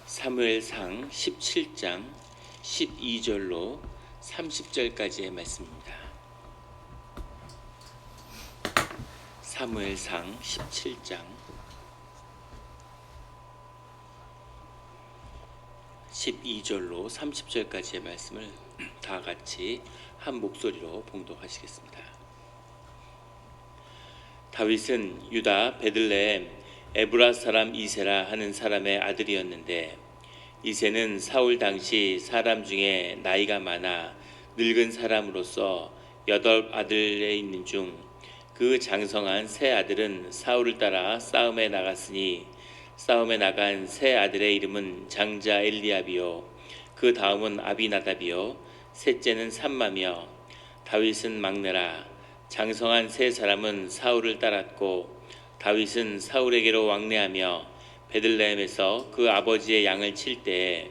사무엘상 17장 12절로 30절까지의 말씀입니다. 사무엘상 17장 12절로 30절까지의 말씀을 다 같이 한 목소리로 봉독하시겠습니다. 다윗은 유다 베들레헴 에브라 사람 이세라 하는 사람의 아들이었는데, 이세는 사울 당시 사람 중에 나이가 많아 늙은 사람으로서 8 아들에 있는 중 그 장성한 세 아들은 사울을 따라 싸움에 나갔으니, 싸움에 나간 세 아들의 이름은 장자 엘리압이요, 그 다음은 아비나답이요, 셋째는 삼마며, 다윗은 막내라. 장성한 세 사람은 사울을 따랐고, 다윗은 사울에게로 왕래하며 베들레헴에서 그 아버지의 양을 칠 때에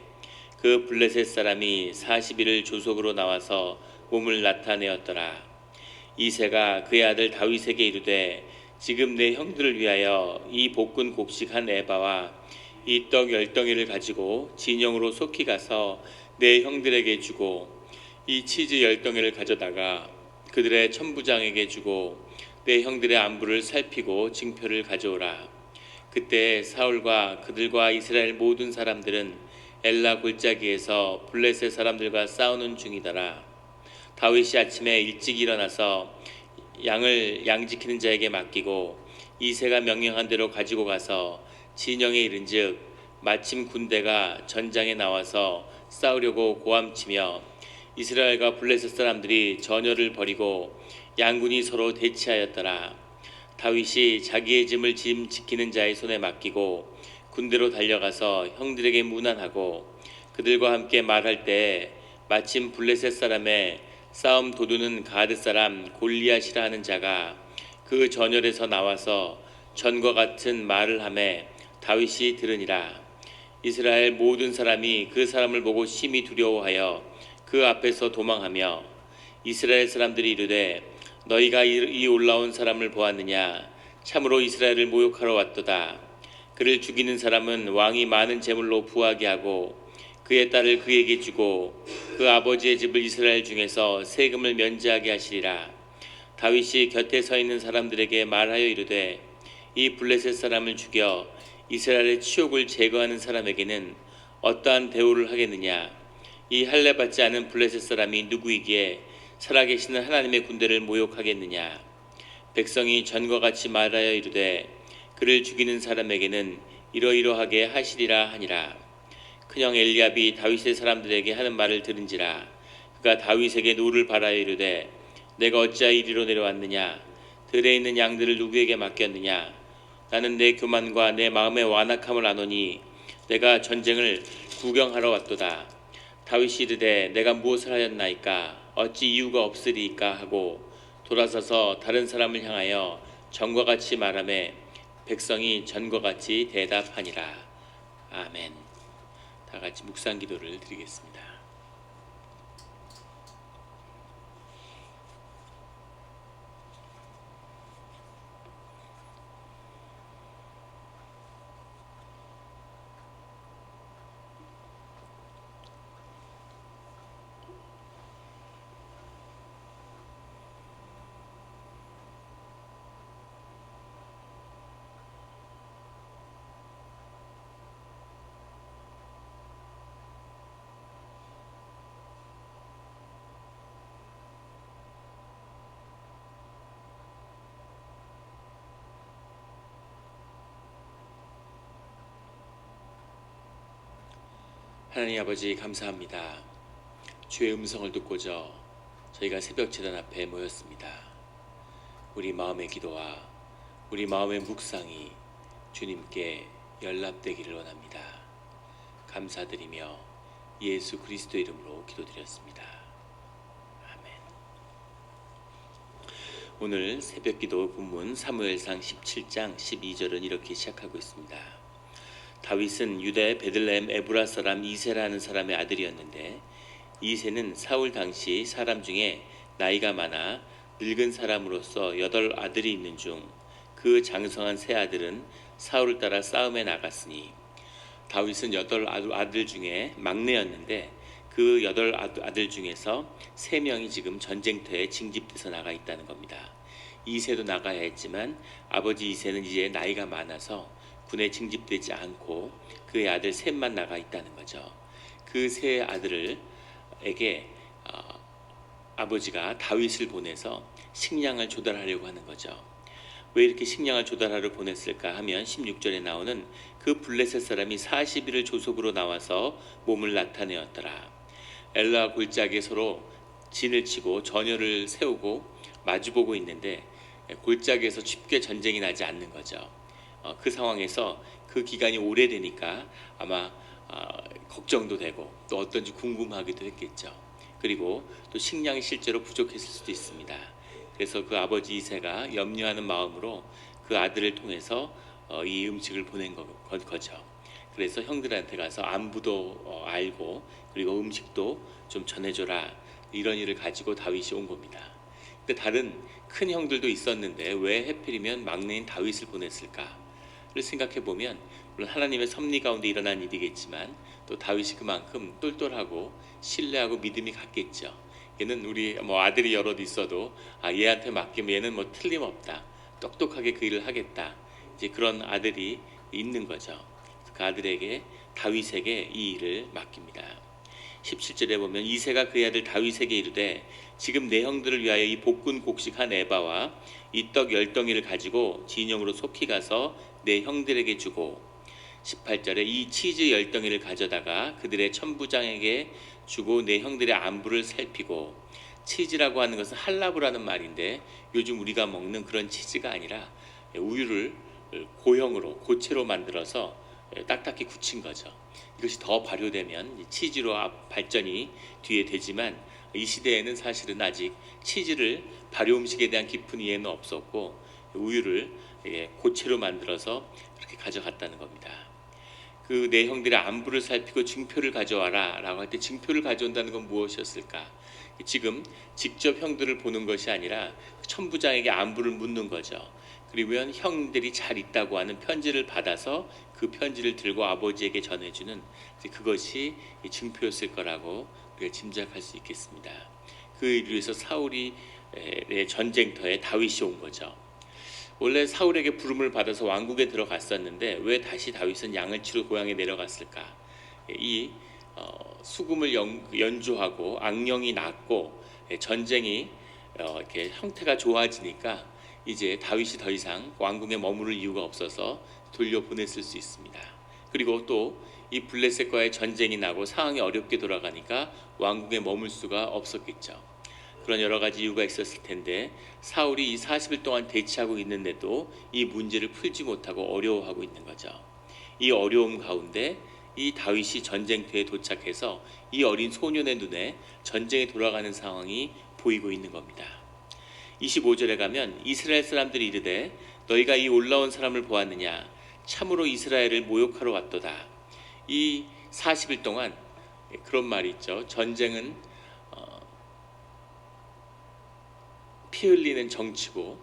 그 블레셋 사람이 40일을 조속으로 나와서 몸을 나타내었더라. 이새가 그의 아들 다윗에게 이르되, 지금 내 형들을 위하여 이 볶은 곡식 한 에바와 이 떡 10덩이를 가지고 진영으로 속히 가서 내 형들에게 주고, 이 치즈 10덩이를 가져다가 그들의 천부장에게 주고, 내 형들의 안부를 살피고 징표를 가져오라. 그때 사울과 그들과 이스라엘 모든 사람들은 엘라 골짜기에서 블레셋 사람들과 싸우는 중이더라. 다윗이 아침에 일찍 일어나서 양을 양지키는 자에게 맡기고, 이새가 명령한 대로 가지고 가서 진영에 이른즉 마침 군대가 전장에 나와서 싸우려고 고함치며 이스라엘과 블레셋 사람들이 전열을 벌이고 양군이 서로 대치하였더라. 다윗이 자기의 짐을 짐 지키는 자의 손에 맡기고 군대로 달려가서 형들에게 문안하고 그들과 함께 말할 때에 마침 블레셋 사람의 싸움 도두는 가드 사람 골리앗이라 하는 자가 그 전열에서 나와서 전과 같은 말을 하매 다윗이 들으니라. 이스라엘 모든 사람이 그 사람을 보고 심히 두려워하여 그 앞에서 도망하며, 이스라엘 사람들이 이르되, 너희가 이 올라온 사람을 보았느냐? 참으로 이스라엘을 모욕하러 왔도다. 그를 죽이는 사람은 왕이 많은 재물로 부하게 하고 그의 딸을 그에게 주고 그 아버지의 집을 이스라엘 중에서 세금을 면제하게 하시리라. 다윗이 곁에 서 있는 사람들에게 말하여 이르되, 이 블레셋 사람을 죽여 이스라엘의 치욕을 제거하는 사람에게는 어떠한 대우를 하겠느냐? 이 할례 받지 않은 블레셋 사람이 누구이기에 살아계시는 하나님의 군대를 모욕하겠느냐? 백성이 전과 같이 말하여 이르되, 그를 죽이는 사람에게는 이러이러하게 하시리라 하니라. 큰형 엘리압이 다윗의 사람들에게 하는 말을 들은지라. 그가 다윗에게 노를 바라여 이르되, 내가 어찌하여 이리로 내려왔느냐? 들에 있는 양들을 누구에게 맡겼느냐? 나는 내 교만과 내 마음의 완악함을 아노니 내가 전쟁을 구경하러 왔도다. 다윗이 이르되, 내가 무엇을 하였나이까? 어찌 이유가 없으리이까? 하고 돌아서서 다른 사람을 향하여 전과 같이 말하매 백성이 전과 같이 대답하니라. 아멘. 다 같이 묵상 기도를 드리겠습니다. 하나님 아버지, 감사합니다. 주의 음성을 듣고자 저희가 새벽 제단 앞에 모였습니다. 우리 마음의 기도와 우리 마음의 묵상이 주님께 연락되기를 원합니다. 감사드리며 예수 그리스도 이름으로 기도드렸습니다. 아멘. 오늘 새벽 기도 본문 사무엘상 17장 12절은 이렇게 시작하고 있습니다. 다윗은 유다의 베들레헴 에브라 사람 이세라는 사람의 아들이었는데, 이세는 사울 당시 사람 중에 나이가 많아 늙은 사람으로서 8 아들이 있는 중 그 장성한 세 아들은 사울을 따라 싸움에 나갔으니, 다윗은 8 아들 중에 막내였는데 그 8 아들 중에서 3명이 지금 전쟁터에 징집돼서 나가 있다는 겁니다. 이세도 나가야 했지만 아버지 이세는 이제 나이가 많아서 군에 징집되지 않고 그의 아들 셋만 나가 있다는 거죠. 그 3아들에게 아버지가 다윗을 보내서 식량을 조달하려고 하는 거죠. 왜 이렇게 식량을 조달하러 보냈을까 하면 16절에 나오는 그 블레셋 사람이 40일을 조속으로 나와서 몸을 나타내었더라. 엘라 골짜기에 서로 진을 치고 전열을 세우고 마주보고 있는데 골짜기에서 쉽게 전쟁이 나지 않는 거죠. 그 상황에서 그 기간이 오래되니까 아마 걱정도 되고 또 어떤지 궁금하기도 했겠죠. 그리고 또 식량이 실제로 부족했을 수도 있습니다. 그래서 그 아버지 이새가 염려하는 마음으로 그 아들을 통해서 이 음식을 보낸 거죠. 그래서 형들한테 가서 안부도 알고 그리고 음식도 좀 전해줘라, 이런 일을 가지고 다윗이 온 겁니다. 근데 다른 큰 형들도 있었는데 왜 하필이면 막내인 다윗을 보냈을까를 생각해 보면, 물론 하나님의 섭리 가운데 일어난 일이겠지만 또 다윗이 그만큼 똘똘하고 신뢰하고 믿음이 갔겠죠. 얘는 우리 아들이 여럿 있어도 얘한테 맡기면 얘는 틀림없다, 똑똑하게 그 일을 하겠다, 이제 그런 아들이 있는 거죠. 그 아들에게, 다윗에게 이 일을 맡깁니다. 17절에 보면 이새가 그의 아들 다윗에게 이르되 지금 내 형들을 위하여 이 볶은 곡식 한 에바와 이 떡 10덩이를 가지고 진영으로 속히 가서 내 형들에게 주고, 18절에 이 치즈 10덩이를 가져다가 그들의 천부장에게 주고 내 형들의 안부를 살피고, 치즈라고 하는 것은 할라브라는 말인데 요즘 우리가 먹는 그런 치즈가 아니라 우유를 고형으로 고체로 만들어서 딱딱히 굳힌 거죠. 이것이 더 발효되면 치즈로 발전이 뒤에 되지만 이 시대에는 사실은 아직 치즈를 발효 음식에 대한 깊은 이해는 없었고 우유를 고체로 만들어서 그렇게 가져갔다는 겁니다. 그 내 형들의 안부를 살피고 증표를 가져와라 라고 할 때 증표를 가져온다는 건 무엇이었을까? 지금 직접 형들을 보는 것이 아니라 천부장에게 안부를 묻는 거죠. 그리고 형들이 잘 있다고 하는 편지를 받아서 그 편지를 들고 아버지에게 전해주는, 그것이 증표였을 거라고 우리가 짐작할 수 있겠습니다. 그 일을 위해서 사울이 전쟁터에 다윗이 온 거죠. 원래 사울에게 부름을 받아서 왕국에 들어갔었는데 왜 다시 다윗은 양을 치러 고향에 내려갔을까? 이 수금을 연주하고 악령이 났고 전쟁이 이렇게 형태가 좋아지니까 이제 다윗이 더 이상 왕궁에 머무를 이유가 없어서 돌려보냈을 수 있습니다. 그리고 또 이 블레셋과의 전쟁이 나고 상황이 어렵게 돌아가니까 왕궁에 머물 수가 없었겠죠. 그런 여러 가지 이유가 있었을 텐데 사울이 이 40일 동안 대치하고 있는데도 이 문제를 풀지 못하고 어려워하고 있는 거죠. 이 어려움 가운데 이 다윗이 전쟁터에 도착해서 이 어린 소년의 눈에 전쟁에 돌아가는 상황이 보이고 있는 겁니다. 25절에 가면 이스라엘 사람들이 이르되 너희가 이 올라온 사람을 보았느냐? 참으로 이스라엘을 모욕하러 왔도다. 이 40일 동안 그런 말이 있죠. 전쟁은 피 흘리는 정치고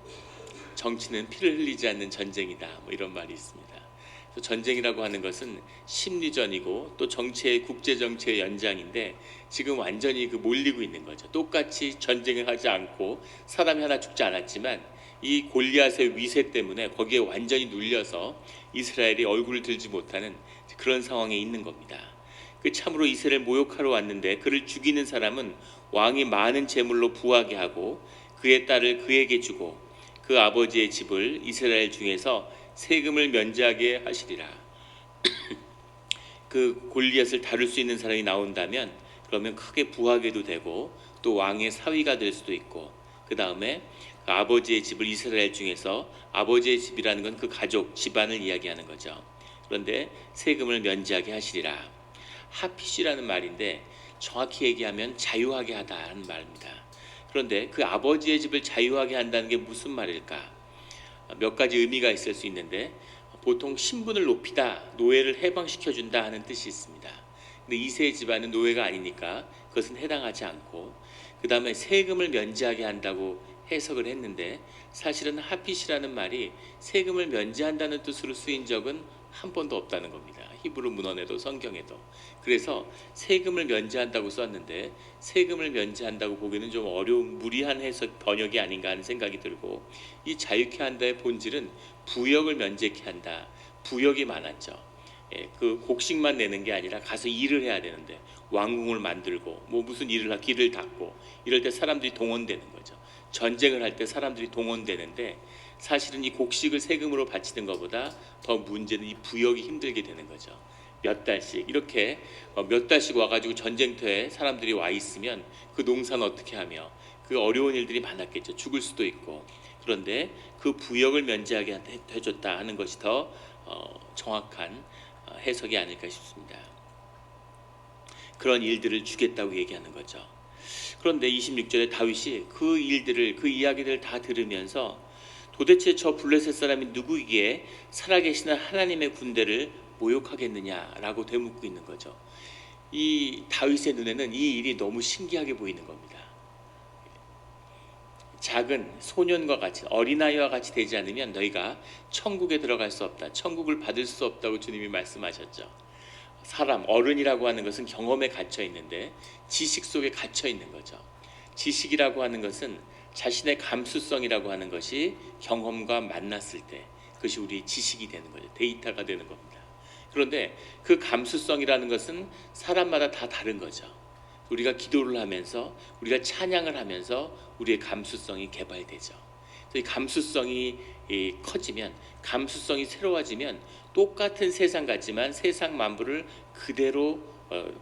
정치는 피를 흘리지 않는 전쟁이다, 이런 말이 있습니다. 전쟁이라고 하는 것은 심리전이고 또 정치의 국제 정치의 연장인데 지금 완전히 몰리고 있는 거죠. 똑같이 전쟁을 하지 않고 사람이 하나 죽지 않았지만 이 골리앗의 위세 때문에 거기에 완전히 눌려서 이스라엘이 얼굴을 들지 못하는 그런 상황에 있는 겁니다. 그 참으로 이스라엘 모욕하러 왔는데 그를 죽이는 사람은 왕이 많은 재물로 부하게 하고 그의 딸을 그에게 주고 그 아버지의 집을 이스라엘 중에서 세금을 면제하게 하시리라. 그 골리앗을 다룰 수 있는 사람이 나온다면 그러면 크게 부하게도 되고 또 왕의 사위가 될 수도 있고, 그 다음에 그 아버지의 집을 이스라엘 중에서, 아버지의 집이라는 건 그 가족 집안을 이야기하는 거죠. 그런데 세금을 면제하게 하시리라. 하핏이라는 말인데 정확히 얘기하면 자유하게 하다는 말입니다. 그런데 그 아버지의 집을 자유하게 한다는 게 무슨 말일까? 몇 가지 의미가 있을 수 있는데 보통 신분을 높이다, 노예를 해방시켜준다 하는 뜻이 있습니다. 근데 이세의 집안은 노예가 아니니까 그것은 해당하지 않고, 그 다음에 세금을 면제하게 한다고 해석을 했는데 사실은 하핏이라는 말이 세금을 면제한다는 뜻으로 쓰인 적은 한 번도 없다는 겁니다. 히브리 문헌에도 성경에도. 그래서 세금을 면제한다고 썼는데 세금을 면제한다고 보기는 좀 어려운 무리한 해석 번역이 아닌가 하는 생각이 들고, 이 자유케 한다의 본질은 부역을 면제케 한다. 부역이 많았죠. 그 곡식만 내는 게 아니라 가서 일을 해야 되는데 왕궁을 만들고 뭐 무슨 일을 하 길을 닦고 이럴 때 사람들이 동원되는 거죠. 전쟁을 할 때 사람들이 동원되는데 사실은 이 곡식을 세금으로 바치는 것보다 더 문제는 이 부역이 힘들게 되는 거죠. 몇 달씩 이렇게 몇 달씩 와가지고 전쟁터에 사람들이 와 있으면 그 농사는 어떻게 하며 그 어려운 일들이 많았겠죠. 죽을 수도 있고. 그런데 그 부역을 면제하게 해줬다 하는 것이 더 정확한 해석이 아닐까 싶습니다. 그런 일들을 주겠다고 얘기하는 거죠. 그런데 26절에 다윗이 그 일들을, 그 이야기들을 다 들으면서 도대체 저 블레셋 사람이 누구이기에 살아계시는 하나님의 군대를 모욕하겠느냐라고 되묻고 있는 거죠. 이 다윗의 눈에는 이 일이 너무 신기하게 보이는 겁니다. 작은 소년과 같이, 어린아이와 같이 되지 않으면 너희가 천국에 들어갈 수 없다, 천국을 받을 수 없다고 주님이 말씀하셨죠. 사람, 어른이라고 하는 것은 경험에 갇혀 있는데 지식 속에 갇혀 있는 거죠. 지식이라고 하는 것은 자신의 감수성이라고 하는 것이 경험과 만났을 때 그것이 우리의 지식이 되는 거죠. 데이터가 되는 겁니다. 그런데 그 감수성이라는 것은 사람마다 다 다른 거죠. 우리가 기도를 하면서, 우리가 찬양을 하면서 우리의 감수성이 개발되죠. 이 감수성이 커지면, 감수성이 새로워지면 똑같은 세상 같지만 세상 만물을 그대로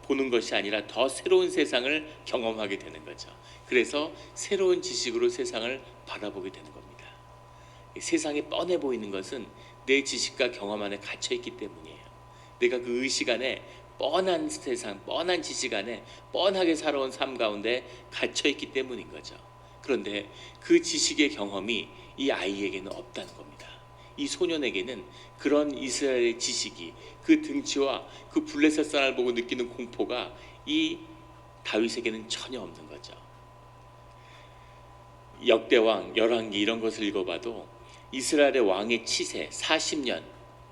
보는 것이 아니라 더 새로운 세상을 경험하게 되는 거죠. 그래서 새로운 지식으로 세상을 바라보게 되는 겁니다. 세상이 뻔해 보이는 것은 내 지식과 경험 안에 갇혀 있기 때문이에요. 내가 그 의식 안에 뻔한 세상, 뻔한 지식 안에 뻔하게 살아온 삶 가운데 갇혀 있기 때문인 거죠. 그런데 그 지식의 경험이 이 아이에게는 없다는 겁니다. 이 소년에게는 그런 이스라엘의 지식이, 그 등치와 그 블레셋 사람을 보고 느끼는 공포가 이 다윗에게는 전혀 없는 거죠. 역대왕, 열왕기 이런 것을 읽어봐도 이스라엘의 왕의 치세 40년,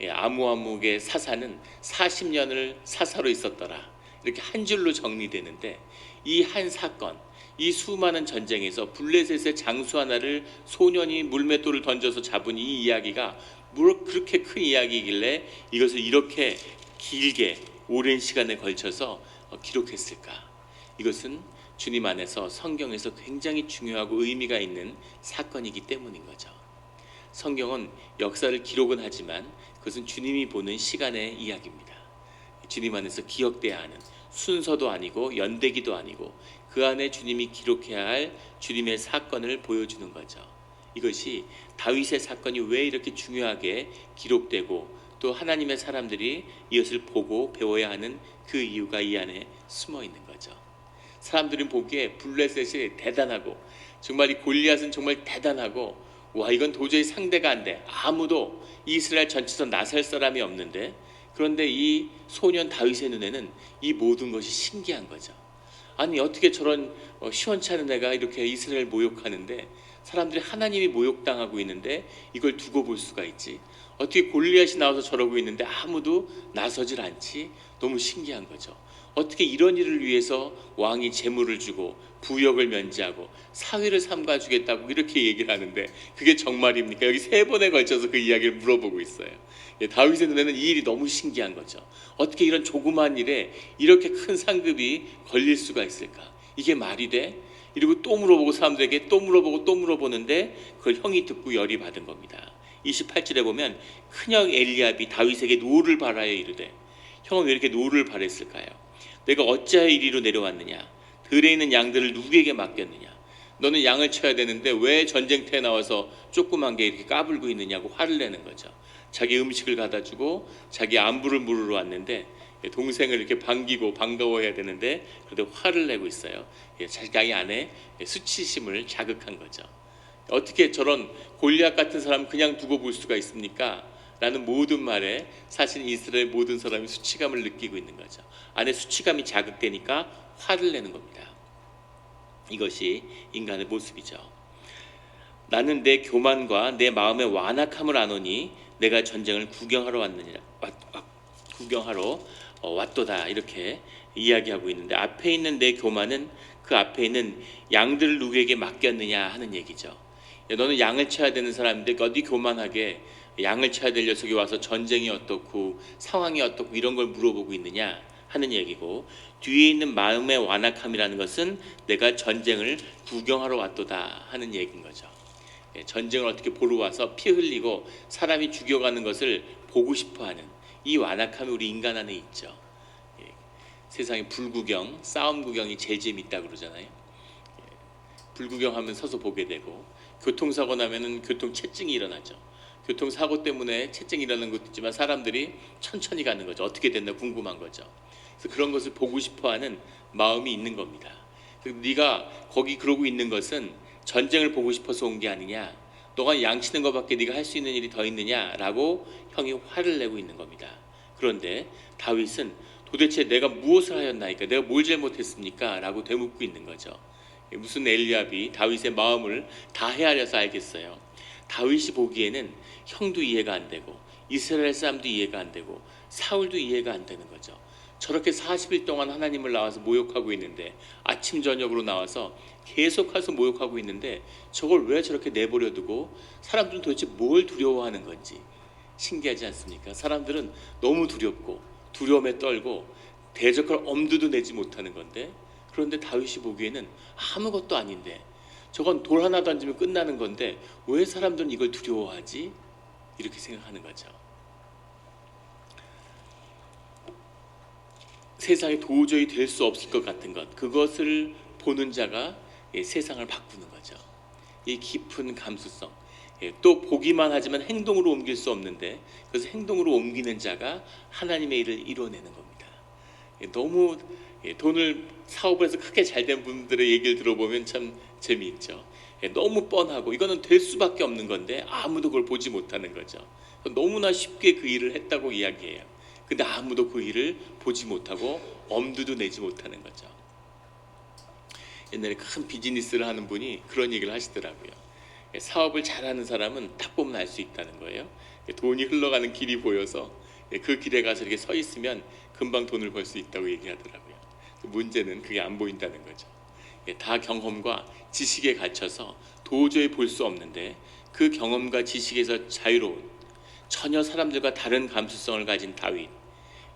아무아묵의 사사는 40년을 사사로 있었더라, 이렇게 한 줄로 정리되는데 이 한 사건, 이 수많은 전쟁에서 블레셋의 장수 하나를 소년이 물맷돌을 던져서 잡은 이 이야기가 뭘 그렇게 큰 이야기이길래 이것을 이렇게 길게 오랜 시간에 걸쳐서 기록했을까? 이것은 주님 안에서 성경에서 굉장히 중요하고 의미가 있는 사건이기 때문인 거죠. 성경은 역사를 기록은 하지만 그것은 주님이 보는 시간의 이야기입니다. 주님 안에서 기억돼야 하는, 순서도 아니고 연대기도 아니고 그 안에 주님이 기록해야 할 주님의 사건을 보여주는 거죠. 이것이 다윗의 사건이 왜 이렇게 중요하게 기록되고 또 하나님의 사람들이 이것을 보고 배워야 하는 그 이유가 이 안에 숨어 있는 거죠. 사람들은 보기에 블레셋이 대단하고 정말 이 골리앗은 정말 대단하고, 와, 이건 도저히 상대가 안 돼, 아무도 이스라엘 전체에서 나설 사람이 없는데, 그런데 이 소년 다윗의 눈에는 이 모든 것이 신기한 거죠. 아니 어떻게 저런 시원치 않은 애가 이렇게 이스라엘 모욕하는데, 사람들이 하나님이 모욕당하고 있는데 이걸 두고 볼 수가 있지? 어떻게 골리앗이 나와서 저러고 있는데 아무도 나서질 않지? 너무 신기한 거죠. 어떻게 이런 일을 위해서 왕이 재물을 주고 부역을 면제하고 사위를 삼가주겠다고 이렇게 얘기를 하는데 그게 정말입니까? 여기 3번에 걸쳐서 그 이야기를 물어보고 있어요. 다윗의 눈에는 이 일이 너무 신기한 거죠. 어떻게 이런 조그만 일에 이렇게 큰 상급이 걸릴 수가 있을까? 이게 말이 돼? 이러고 또 물어보고 사람들에게 또 물어보고 또 물어보는데 그걸 형이 듣고 열이 받은 겁니다. 28절에 보면 큰형 엘리압이 다윗에게 노를 바라여 이르되, 형은 왜 이렇게 노를 바랬을까요? 내가 어찌하여 이리로 내려왔느냐? 들에 있는 양들을 누구에게 맡겼느냐? 너는 양을 쳐야 되는데 왜 전쟁터에 나와서 조그만 게 이렇게 까불고 있느냐고 화를 내는 거죠. 자기 음식을 갖다 주고 자기 안부를 물으러 왔는데 동생을 이렇게 반기고 반가워해야 되는데 그래도 화를 내고 있어요. 자기 안에 수치심을 자극한 거죠. 어떻게 저런 골리앗 같은 사람 그냥 두고 볼 수가 있습니까? 라는 모든 말에 사실 이스라엘 모든 사람이 수치감을 느끼고 있는 거죠. 안에 수치감이 자극되니까 화를 내는 겁니다. 이것이 인간의 모습이죠. 나는 내 교만과 내 마음의 완악함을 아노니 내가 전쟁을 구경하러 구경하러 왔도다 이렇게 이야기하고 있는데, 앞에 있는 내 교만은 그 앞에 있는 양들을 누구에게 맡겼느냐 하는 얘기죠. 너는 양을 쳐야 되는 사람인데 어디 교만하게 양을 쳐야 될 녀석이 와서 전쟁이 어떻고 상황이 어떻고 이런 걸 물어보고 있느냐 하는 얘기고, 뒤에 있는 마음의 완악함이라는 것은 내가 전쟁을 구경하러 왔도다 하는 얘기인 거죠. 전쟁을 어떻게 보러 와서 피 흘리고 사람이 죽여가는 것을 보고 싶어하는 이 완악함이 우리 인간 안에 있죠. 세상에 불구경, 싸움 구경이 제일 재밌다 그러잖아요. 불구경하면 서서 보게 되고, 교통사고 나면은 교통체증이 일어나죠. 교통사고 때문에 체증이 일어나는 것도 있지만 사람들이 천천히 가는 거죠. 어떻게 됐나 궁금한 거죠. 그래서 그런 것을 보고 싶어하는 마음이 있는 겁니다. 네가 거기 그러고 있는 것은 전쟁을 보고 싶어서 온 게 아니냐, 너가 양치는 것밖에 네가 할 수 있는 일이 더 있느냐라고 형이 화를 내고 있는 겁니다. 그런데 다윗은 도대체 내가 무엇을 하였나이까, 내가 뭘 잘못했습니까? 라고 되묻고 있는 거죠. 무슨 엘리압이 다윗의 마음을 다 헤아려서 알겠어요. 다윗이 보기에는 형도 이해가 안 되고 이스라엘 사람도 이해가 안 되고 사울도 이해가 안 되는 거죠. 저렇게 40일 동안 하나님을 나와서 모욕하고 있는데, 아침 저녁으로 나와서 계속 가서 모욕하고 있는데 저걸 왜 저렇게 내버려 두고 사람들은 도대체 뭘 두려워하는 건지 신기하지 않습니까? 사람들은 너무 두렵고 두려움에 떨고 대적할 엄두도 내지 못하는 건데, 그런데 다윗이 보기에는 아무것도 아닌데, 저건 돌 하나 던지면 끝나는 건데 왜 사람들은 이걸 두려워하지? 이렇게 생각하는 거죠. 세상에 도저히 될 수 없을 것 같은 것, 그것을 보는 자가 세상을 바꾸는 거죠. 이 깊은 감수성, 또 보기만 하지만 행동으로 옮길 수 없는데 그래서 행동으로 옮기는 자가 하나님의 일을 이뤄내는 겁니다. 너무 돈을 사업을 해서 크게 잘된 분들의 얘기를 들어보면 참 재미있죠. 너무 뻔하고 이거는 될 수밖에 없는 건데 아무도 그걸 보지 못하는 거죠. 너무나 쉽게 그 일을 했다고 이야기해요. 근데 아무도 그 일을 보지 못하고 엄두도 내지 못하는 거죠. 옛날에 큰 비즈니스를 하는 분이 그런 얘기를 하시더라고요. 사업을 잘하는 사람은 딱 보면 알 수 있다는 거예요. 돈이 흘러가는 길이 보여서 그 길에 가서 이렇게 서 있으면 금방 돈을 벌 수 있다고 얘기하더라고요. 문제는 그게 안 보인다는 거죠. 다 경험과 지식에 갇혀서 도저히 볼 수 없는데, 그 경험과 지식에서 자유로운 전혀 사람들과 다른 감수성을 가진 다윗,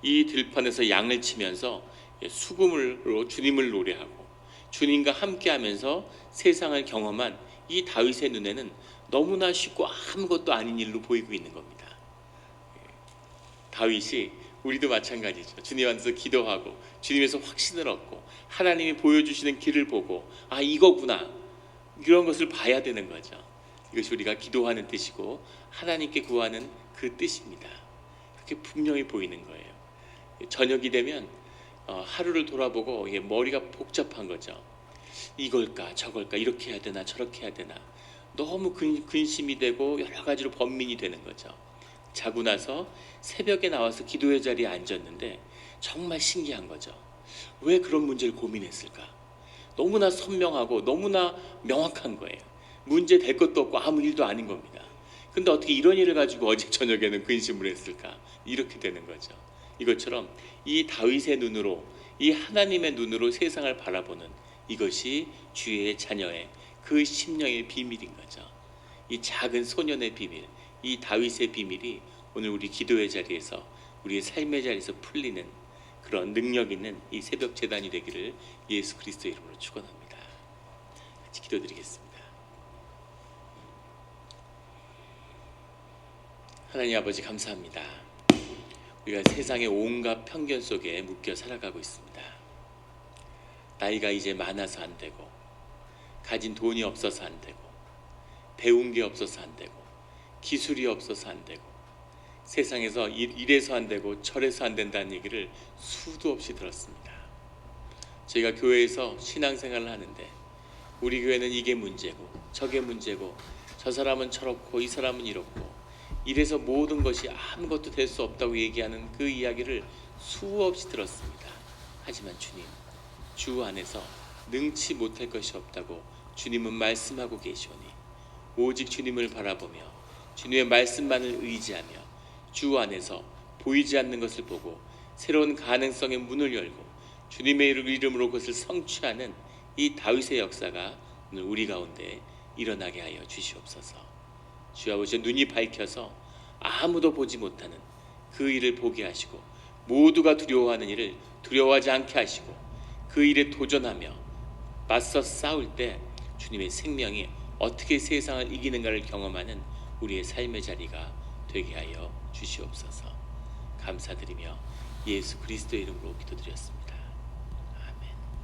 이 들판에서 양을 치면서 수금으로 주님을 노래하고 주님과 함께하면서 세상을 경험한 이 다윗의 눈에는 너무나 쉽고 아무것도 아닌 일로 보이고 있는 겁니다. 다윗이 우리도 마찬가지죠. 주님 안에서 기도하고 주님에서 확신을 얻고 하나님이 보여주시는 길을 보고 아 이거구나, 이런 것을 봐야 되는 거죠. 이것이 우리가 기도하는 뜻이고 하나님께 구하는 그 뜻입니다. 그렇게 분명히 보이는 거예요. 저녁이 되면 하루를 돌아보고 머리가 복잡한 거죠. 이걸까 저걸까, 이렇게 해야 되나 저렇게 해야 되나, 너무 근심이 되고 여러 가지로 번민이 되는 거죠. 자고 나서 새벽에 나와서 기도의 자리에 앉았는데 정말 신기한 거죠. 왜 그런 문제를 고민했을까? 너무나 선명하고 너무나 명확한 거예요. 문제 될 것도 없고 아무 일도 아닌 겁니다. 근데 어떻게 이런 일을 가지고 어제 저녁에는 근심을 했을까? 이렇게 되는 거죠. 이것처럼 이 다윗의 눈으로, 이 하나님의 눈으로 세상을 바라보는 이것이 주의 자녀의 그 심령의 비밀인 거죠. 이 작은 소년의 비밀, 이 다윗의 비밀이 오늘 우리 기도의 자리에서, 우리의 삶의 자리에서 풀리는 그런 능력 있는 이 새벽 제단이 되기를 예수 그리스도의 이름으로 축원합니다. 같이 기도드리겠습니다. 하나님 아버지 감사합니다. 우리가 세상의 온갖 편견 속에 묶여 살아가고 있습니다. 나이가 이제 많아서 안 되고, 가진 돈이 없어서 안 되고, 배운 게 없어서 안 되고, 기술이 없어서 안 되고, 세상에서 이래서 안 되고 저래서 안 된다는 얘기를 수도 없이 들었습니다. 저희가 교회에서 신앙생활을 하는데 우리 교회는 이게 문제고 저게 문제고 저 사람은 저렇고 이 사람은 이렇고 이래서 모든 것이 아무것도 될 수 없다고 얘기하는 그 이야기를 수없이 들었습니다. 하지만 주님, 주 안에서 능치 못할 것이 없다고 주님은 말씀하고 계시오니 오직 주님을 바라보며 주님의 말씀만을 의지하며 주 안에서 보이지 않는 것을 보고 새로운 가능성의 문을 열고 주님의 이름으로 그것을 성취하는 이 다윗의 역사가 오늘 우리 가운데 일어나게 하여 주시옵소서. 주여 아버지, 눈이 밝혀서 아무도 보지 못하는 그 일을 보게 하시고 모두가 두려워하는 일을 두려워하지 않게 하시고 그 일에 도전하며 맞서 싸울 때 주님의 생명이 어떻게 세상을 이기는가를 경험하는 우리의 삶의 자리가 되게 하여 주시옵소서. 감사드리며 예수 그리스도의 이름으로 기도드렸습니다.